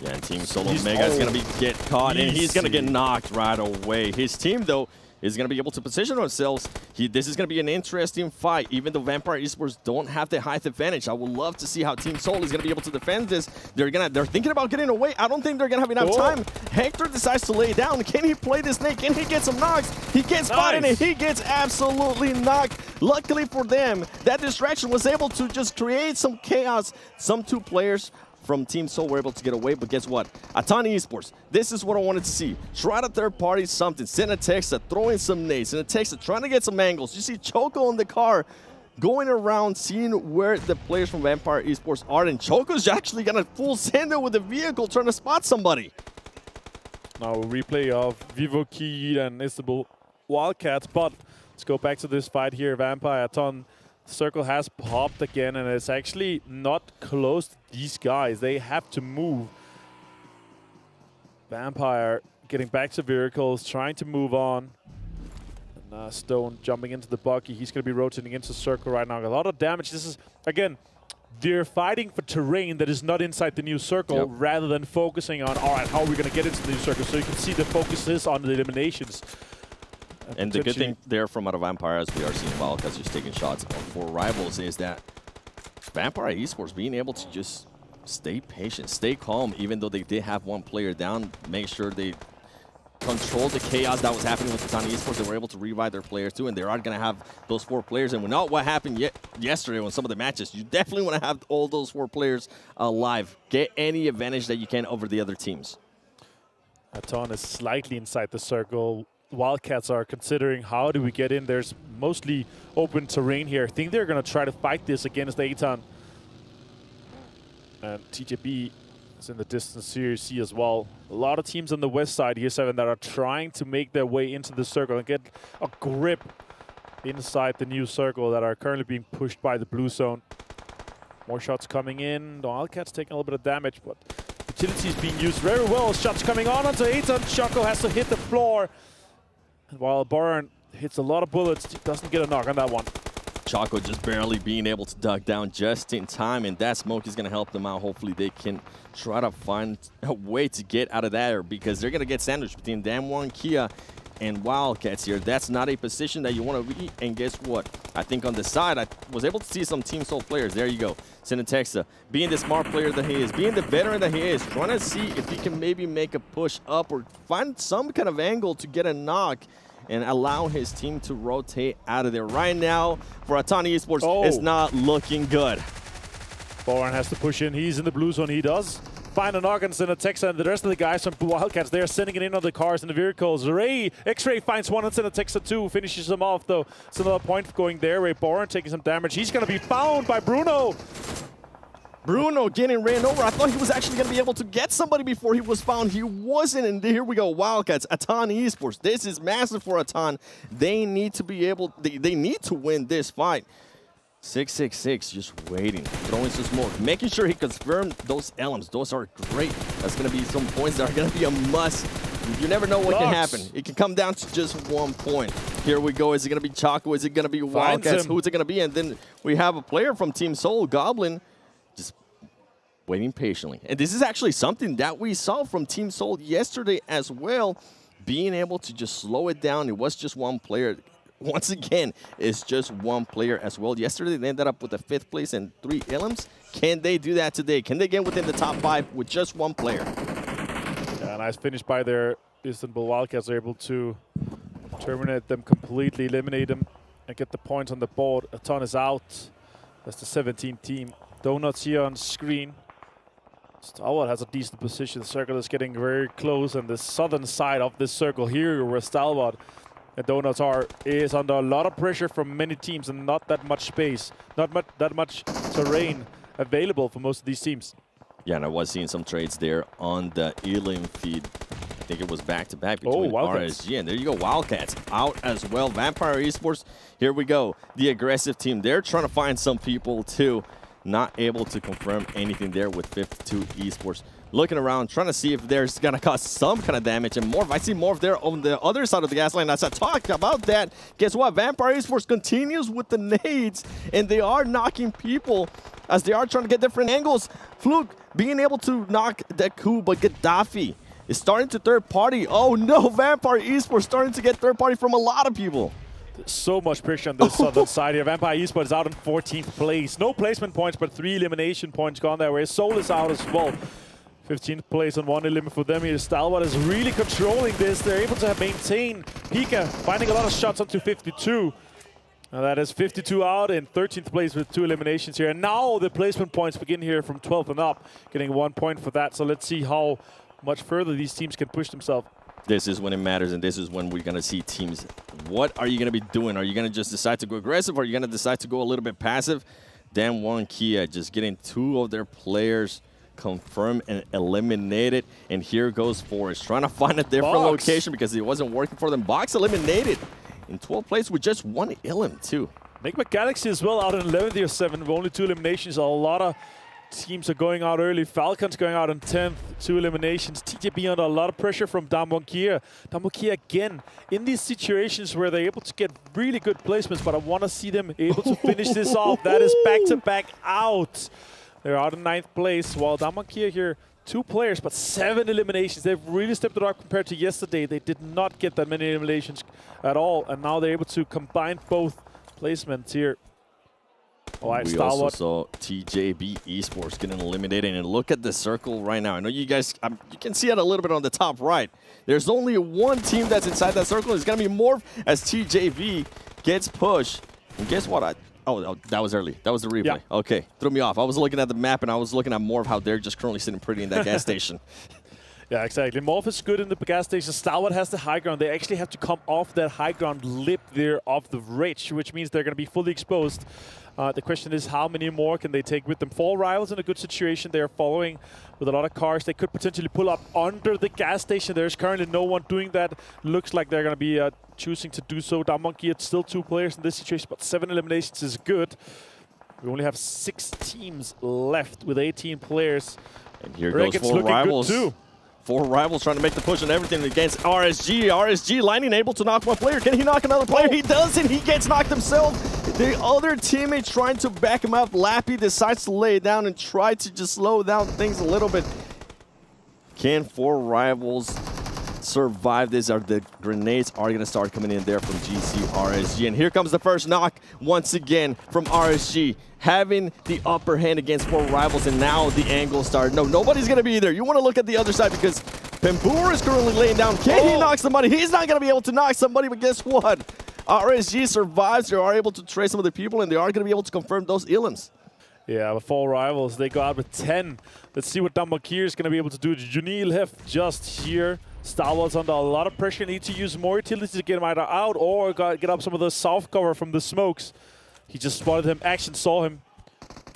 Yeah, and Team Solo Mega is going to get caught, and he's going to get knocked right away. His team, though, is going to be able to position themselves. This is going to be an interesting fight, even though Vampire Esports don't have the height advantage. I would love to see how Team Soul is going to be able to defend this. They're thinking about getting away. I don't think they're going to have enough time. Hector decides to lay down. Can he play this snake? Can he get some knocks? He gets spotted and he gets absolutely knocked. Luckily for them, that distraction was able to just create some chaos. Some two players from Team Soul were able to get away, but guess what? Aton Esports, this is what I wanted to see. Try to third party something. Send a text, throwing some nades. Send a text, trying to get some angles. You see Choco in the car going around, seeing where the players from Vampire Esports are, and Choco's actually gonna full send it with the vehicle, trying to spot somebody. Now a replay of Vivo Key and Istanbul Wildcats, but let's go back to this fight here. Vampire Aton. Circle has popped again, and it's actually not close to these guys. They have to move. Vampire getting back to vehicles, trying to move on. And Stone jumping into the buggy. He's going to be rotating into Circle right now. A lot of damage. This is, again, they're fighting for terrain that is not inside the new circle rather than focusing on, all right, how are we going to get into the new circle? So you can see the focus is on the eliminations. And the good thing there from out of Vampire, as we are seeing Wildcats just taking shots for rivals, is that Vampire Esports being able to just stay patient, stay calm, even though they did have one player down, make sure they control the chaos that was happening with Aton Esports. They were able to revive their players too, and they are going to have those 4 players. And we know what happened yesterday on some of the matches. You definitely want to have all those 4 players alive. Get any advantage that you can over the other teams. Aton is slightly inside the circle. Wildcats are considering how do we get in. There's mostly open terrain here. I think they're going to try to fight this against Aton. And TJB is in the distance here, you see as well. A lot of teams on the west side here, 7, that are trying to make their way into the circle and get a grip inside the new circle that are currently being pushed by the blue zone. More shots coming in. The Wildcats taking a little bit of damage, but utility is being used very well. Shots coming on onto Aton. Choco has to hit the floor. While Boran hits a lot of bullets, doesn't get a knock on that one. Choco just barely being able to duck down just in time, and that smoke is going to help them out. Hopefully they can try to find a way to get out of there, because they're going to get sandwiched between DAMWON, Kia, and Wildcats here. That's not a position that you want to be. And guess what? I think on the side, I was able to see some Team Soul players. There you go. Sinetexa, being the smart player that he is, being the veteran that he is, trying to see if he can maybe make a push up or find some kind of angle to get a knock and allow his team to rotate out of there. Right now, for Aton Esports, it's not looking good. Boran has to push in. He's in the blue zone. He does find a knock on Sinetexa, and the rest of the guys from Wildcats, they're sending it in on the cars and the vehicles. X-Ray finds one on Sinetexa too, finishes him off though. It's another point going there. Boran taking some damage. He's going to be found by Bruno. Bruno getting ran over. I thought he was actually going to be able to get somebody before he was found. He wasn't, and here we go. Wildcats, Aton Esports. This is massive for Aton. They need to be able, they need to win this fight. 666 just waiting, throwing some smoke, making sure he confirmed those elements. Those are great. That's going to be some points that are going to be a must. You never know what can happen. It can come down to just 1 point. Here we go. Is it going to be Choco? Is it going to be Wildcats? Who's it going to be? And then we have a player from Team Soul, Goblin, just waiting patiently. And this is actually something that we saw from Team Soul yesterday as well, being able to just slow it down. It was just 1 player. Once again, it's just 1 player as well. Yesterday, they ended up with a 5th place and 3 elims. Can they do that today? Can they get within the top 5 with just 1 player? Yeah, nice finish by their Istanbul Wildcats. Are able to terminate them completely, eliminate them, and get the points on the board. Aton is out. That's the 17th team. Donuts here on screen. Stalwart has a decent position. The circle is getting very close, and the southern side of this circle here, where Stalwart and Donuts is under a lot of pressure from many teams, and not that much space, not that much terrain available for most of these teams. Yeah, and I was seeing some trades there on the Elim feed. I think it was back-to-back between RSG, and there you go, Wildcats out as well. Vampire Esports, here we go. The aggressive team, they're trying to find some people too. Not able to confirm anything there with 52 Esports. Looking around, trying to see if there's going to cause some kind of damage. And Morph, I see Morph there on the other side of the gas line. As I talked about that, guess what? Vampire Esports continues with the nades, and they are knocking people as they are trying to get different angles. Fluke being able to knock Deku, but Gaddafi is starting to third party. Oh no, Vampire Esports starting to get third party from a lot of people. So much pressure on this southern side here. Vampire Esports is out in 14th place. No placement points, but 3 elimination points gone their way. Soul is out as well. 15th place and 1 elimination for them here. Stalwart is really controlling this. They're able to maintain Pika, finding a lot of shots onto 52. And that is 52 out in 13th place with 2 eliminations here. And now the placement points begin here from 12th and up, getting 1 point for that. So let's see how much further these teams can push themselves. This is when it matters, and this is when we're going to see teams. What are you going to be doing? Are you going to just decide to go aggressive, or are you going to decide to go a little bit passive? DAMWON Kia just getting 2 of their players confirmed and eliminated. And here goes Forrest, trying to find a different location because it wasn't working for them. Box eliminated in 12th place with just 1 elim, too. Nigma Galaxy as well out in 11th or 7th with only 2 eliminations. A lot of teams are going out early. Falcons going out in 10th, 2 eliminations. TJB under a lot of pressure from DAMWON Kia. DAMWON Kia again in these situations where they're able to get really good placements, but I want to see them able to finish this off. That is back-to-back out. They're out in 9th place, while DAMWON Kia here, 2 players, but 7 eliminations. They've really stepped it up compared to yesterday. They did not get that many eliminations at all, and now they're able to combine both placements here. We Stalwart. also saw TJB Esports getting eliminated, and look at the circle right now. I know you guys, you can see it a little bit on the top right. There's only 1 team that's inside that circle. It's going to be Morph as TJB gets pushed. And guess what? Oh, that was early. That was the replay. Yeah. Okay, threw me off. I was looking at the map, and I was looking at Morph, how they're just currently sitting pretty in that gas station. Yeah, exactly. Morph is good in the gas station. Stalwart has the high ground. They actually have to come off that high ground lip there of the ridge, which means they're going to be fully exposed. The question is, how many more can they take with them? 4 rivals in a good situation. They are following with a lot of cars. They could potentially pull up under the gas station. There's currently no one doing that. Looks like they're going to be choosing to do so. DAMWON Kia, it's still 2 players in this situation, but 7 eliminations is good. We only have 6 teams left with 18 players. And here goes 4 rivals. Good too. 4 rivals trying to make the push and everything against RSG. RSG Lightning able to knock 1 player. Can he knock another player? He doesn't. He gets knocked himself. The other teammate trying to back him up. Lappy decides to lay it down and try to just slow down things a little bit. Can 4 rivals survive this? Are the grenades are going to start coming in there from GC RSG? And here comes the first knock once again from RSG. Having the upper hand against 4 rivals, and now the angle started. No, nobody's going to be there. You want to look at the other side because Pembur is currently laying down. Can he knock somebody? He's not going to be able to knock somebody, but guess what? RSG survives. They are able to trace some of the people, and they are going to be able to confirm those elims. Yeah, but 4 rivals, they go out with 10. Let's see what DAMWON Kia is going to be able to do. Junil Hef just here. Stalwart's under a lot of pressure. Need to use more utilities to get him either out or get up some of the soft cover from the smokes. He just spotted him. Action saw him.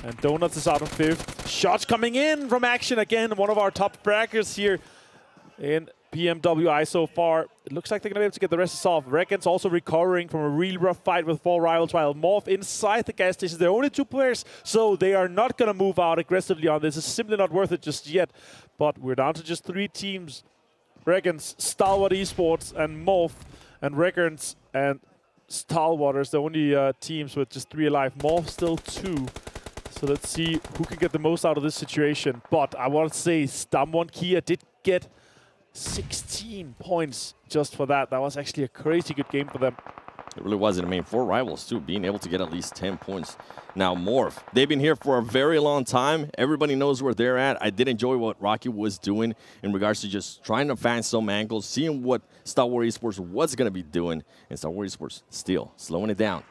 And Donuts is out on 5th. Shots coming in from Action again. One of our top fraggers here in PMWI so far. It looks like they're going to be able to get the rest off. Regans also recovering from a really rough fight with 4 rivals, while Morph inside the gas station. There are only 2 players, so they are not going to move out aggressively on this. It's simply not worth it just yet. But we're down to just 3 teams. Regans, Stalwart Esports, and Morph. And Regans and Stalwart is the only teams with just 3 alive. Morph still 2. So let's see who can get the most out of this situation. But I want to say DAMWON Kia did get 16 points just for that. That was actually a crazy good game for them. It really wasn't. I mean, 4 rivals, too, being able to get at least 10 points. Now, Morph, they've been here for a very long time. Everybody knows where they're at. I did enjoy what Rocky was doing in regards to just trying to find some angles, seeing what Stalwart Esports was going to be doing, and Stalwart Esports still slowing it down.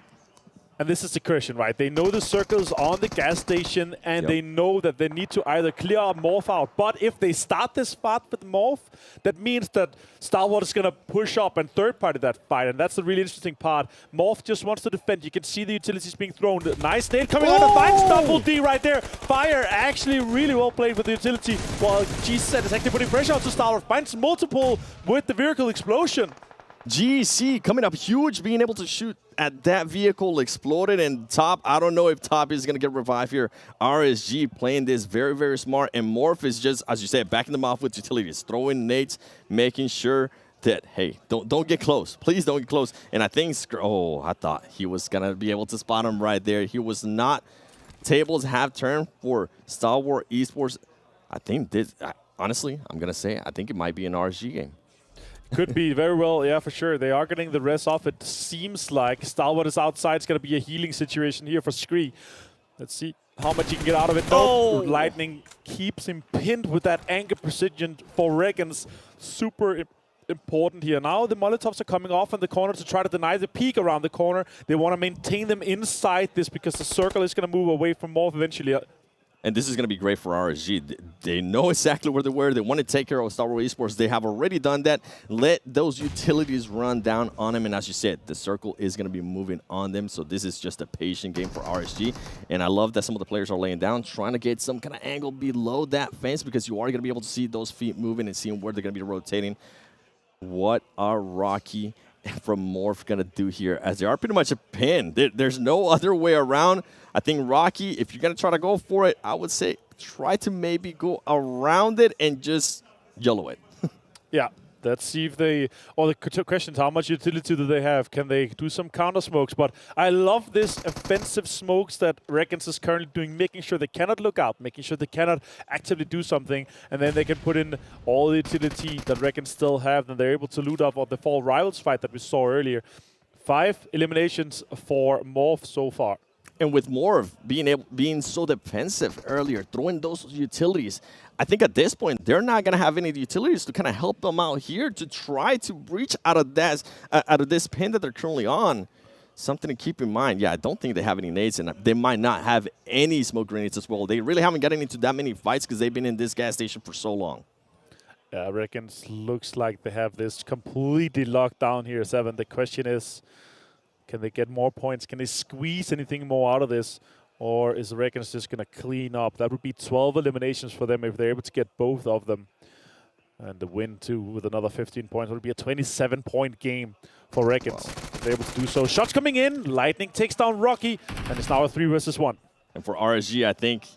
And this is the question, right? They know the circles on the gas station, and they know that they need to either clear Morph out. But if they start this fight with Morph, that means that Stalwart is going to push up and third-party that fight. And that's the really interesting part. Morph just wants to defend. You can see the utilities being thrown. Nice nade coming out and finds double D right there. Fire actually really well played with the utility, while GZ is actually putting pressure onto Stalwart. Finds multiple with the vehicle explosion. GC coming up huge, being able to shoot at that vehicle, exploded, and Top, I don't know if Top is going to get revived here. RSG playing this very, very smart, and Morph is just, as you said, backing them off with utilities, throwing nades, making sure that, hey, don't get close. Please don't get close. And I think, I thought he was going to be able to spot him right there. He was not tables have turned for Stalwart Esports. I think this, honestly, I'm going to say, I think it might be an RSG game. Could be very well, yeah, for sure. They are getting the rest off. It seems like Stalwart is outside. It's going to be a healing situation here for Scree. Let's see how much he can get out of it. Oh! Lightning keeps him pinned with that angle precision for Regans. Super important here. Now the Molotovs are coming off in the corner to try to deny the peek around the corner. They want to maintain them inside this because the circle is going to move away from Morph eventually. And this is going to be great for RSG. They know exactly where they were. They want to take care of Stalwart Esports. They have already done that. Let those utilities run down on them. And as you said, the circle is going to be moving on them. So this is just a patient game for RSG. And I love that some of the players are laying down, trying to get some kind of angle below that fence because you are going to be able to see those feet moving and seeing where they're going to be rotating. What are Rocky from Morph going to do here? As they are pretty much a pin. There's no other way around. I think Rocky, if you're going to try to go for it, I would say try to maybe go around it and just yellow it. Yeah, let's see if they... Or the question is, how much utility do they have? Can they do some counter smokes? But I love this offensive smokes that Regans is currently doing, making sure they cannot look out, making sure they cannot actively do something, and then they can put in all the utility that Regans still have, and they're able to loot up on the Fall Rivals fight that we saw earlier. 5 eliminations for Morph so far. And with Morph being so defensive earlier, throwing those utilities, I think at this point, they're not going to have any utilities to kind of help them out here to try to breach out of this pin that they're currently on. Something to keep in mind. Yeah, I don't think they have any nades, and they might not have any smoke grenades as well. They really haven't gotten into that many fights because they've been in this gas station for so long. Regans looks like they have this completely locked down here, 7. The question is, can they get more points? Can they squeeze anything more out of this? Or is Regans just going to clean up? That would be 12 eliminations for them if they're able to get both of them. And the win, too, with another 15 points. It would be a 27-point game for Regans. Wow. If they're able to do so. Shots coming in. Lightning takes down Rocky. And it's now a 3 versus 1. And for RSG, I think...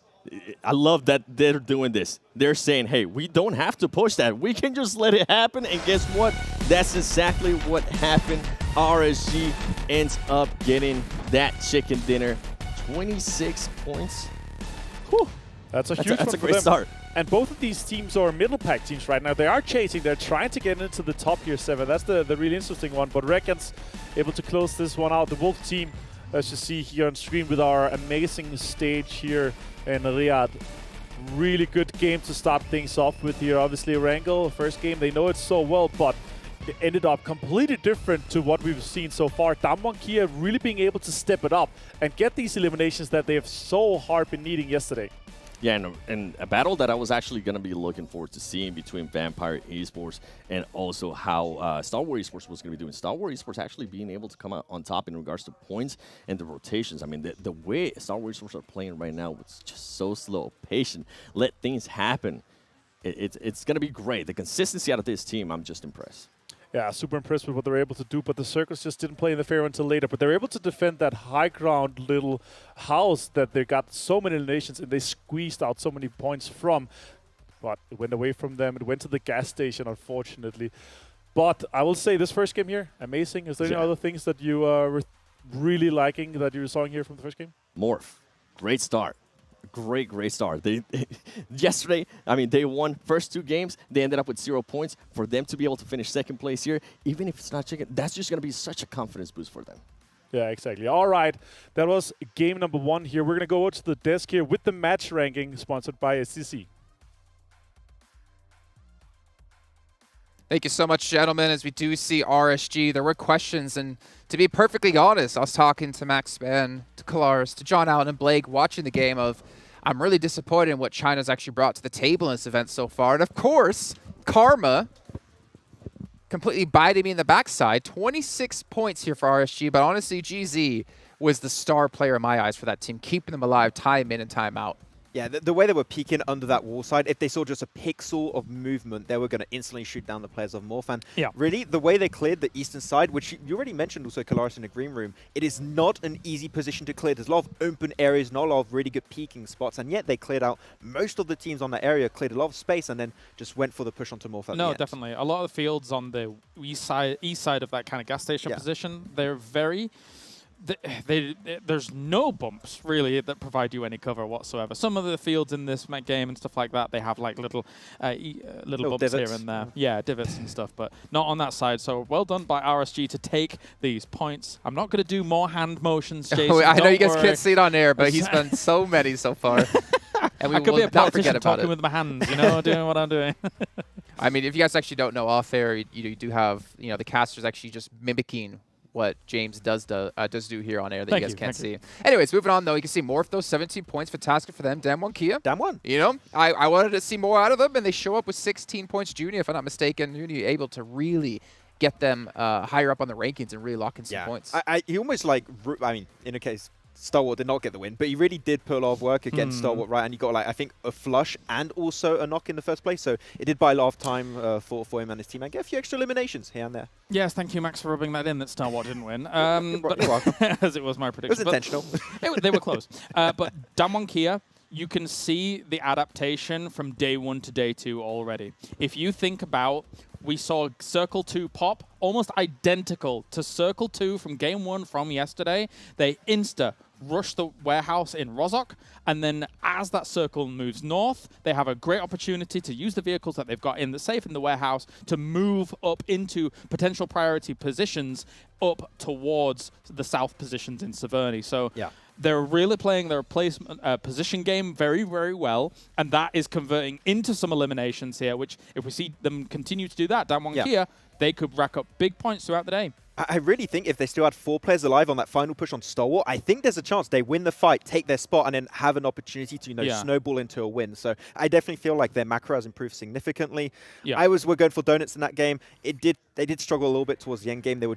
I love that they're doing this. They're saying, hey, we don't have to push that. We can just let it happen. And guess what? That's exactly what happened. RSG ends up getting that chicken dinner. 26 points. Whew. That's a great start. And both of these teams are middle pack teams right now. They are chasing. They're trying to get into the top here, 7. That's the really interesting one. But Regans able to close this one out. The Wolf team, as you see here on screen with our amazing stage here in Riyadh. Really good game to start things off with here. Obviously, Wrangle, first game, they know it so well, but it ended up completely different to what we've seen so far. DAMWON Kia really being able to step it up and get these eliminations that they have so hard been needing yesterday. Yeah, and a battle that I was actually going to be looking forward to seeing between Vampire Esports and also how Stalwart Esports was going to be doing. Stalwart Esports actually being able to come out on top in regards to points and the rotations. I mean, the way Stalwart Esports are playing right now, it's just so slow, patient, let things happen. It's going to be great. The consistency out of this team, I'm just impressed. Yeah, super impressed with what they're able to do, but the Circles just didn't play in the fair until later. But they're able to defend that high ground little house that they got so many eliminations and they squeezed out so many points from. But it went away from them. It went to the gas station, unfortunately. But I will say this first game here, amazing. Is there any other things that you were really liking that you saw here from the first game? Morph, great start. Great start. Yesterday, I mean, they won first 2 games. They ended up with 0 points. For them to be able to finish second place here, even if it's not chicken, that's just going to be such a confidence boost for them. Yeah, exactly. All right. That was game number 1 here. We're going to go over to the desk here with the match ranking sponsored by SCC. Thank you so much, gentlemen. As we do see RSG, there were questions, and to be perfectly honest, I was talking to Max Span, to Kalaris, to John Allen, and Blake watching the game of, I'm really disappointed in what China's actually brought to the table in this event so far. And of course, Karma completely biting me in the backside. 26 points here for RSG, but honestly, GZ was the star player in my eyes for that team, keeping them alive time in and time out. Yeah, the way they were peeking under that wall side, if they saw just a pixel of movement, they were going to instantly shoot down the players of Morph. And really, the way they cleared the eastern side, which you already mentioned also, Kalaris, in the green room, it is not an easy position to clear. There's a lot of open areas, not a lot of really good peeking spots, and yet they cleared out most of the teams on that area, cleared a lot of space, and then just went for the push onto Morph at the end. Definitely. A lot of the fields on the east side of that kind of gas station position, they're very there's no bumps really that provide you any cover whatsoever. Some of the fields in this game and stuff like that, they have like little bumps divots here and there. Yeah, divots and stuff, but not on that side. So well done by RSG to take these points. I'm not going to do more hand motions, Jason. I know you guys worry. can't see it on air, but he's done so many so far. And we I could be a not forget politician about talking it. with my hands, you know, doing what I'm doing. I mean, if you guys actually don't know, off air, you do have, you know, the casters actually just mimicking what James does do here on air that you guys can't see. Anyways, moving on, though, you can see Morph, those 17 points, fantastic for them. DAMWON Kia. DAMWON. You know, I wanted to see more out of them, and they show up with 16 points. Junior, if I'm not mistaken, Junior able to really get them higher up on the rankings and really lock in some points. He almost like, I mean, in a case, Stalwart did not get the win, but he really did put a lot of work against Stalwart, right? And he got, like, I think, a flush and also a knock in the first place. So it did buy a lot of time for him and his team and get a few extra eliminations here and there. Yes, thank you, Max, for rubbing that in that Stalwart didn't win. You're welcome. As it was my prediction. It was intentional. They were close. But DAMWON Kia, you can see the adaptation from day 1 to day 2 already. If you think about, we saw Circle 2 pop, almost identical to Circle 2 from Game 1 from yesterday. They rush the warehouse in Rozhok, and then as that circle moves north, they have a great opportunity to use the vehicles that they've got in the safe in the warehouse to move up into potential priority positions up towards the south positions in Severny. So they're really playing their placement position game very, very well, and that is converting into some eliminations here, which if we see them continue to do that, DAMWON Kia, they could rack up big points throughout the day. I really think if they still had 4 players alive on that final push on Stalwart, I think there's a chance they win the fight, take their spot, and then have an opportunity to, you know, snowball into a win. So I definitely feel like their macro has improved significantly. We're going for donuts in that game. They did struggle a little bit towards the end game. They were just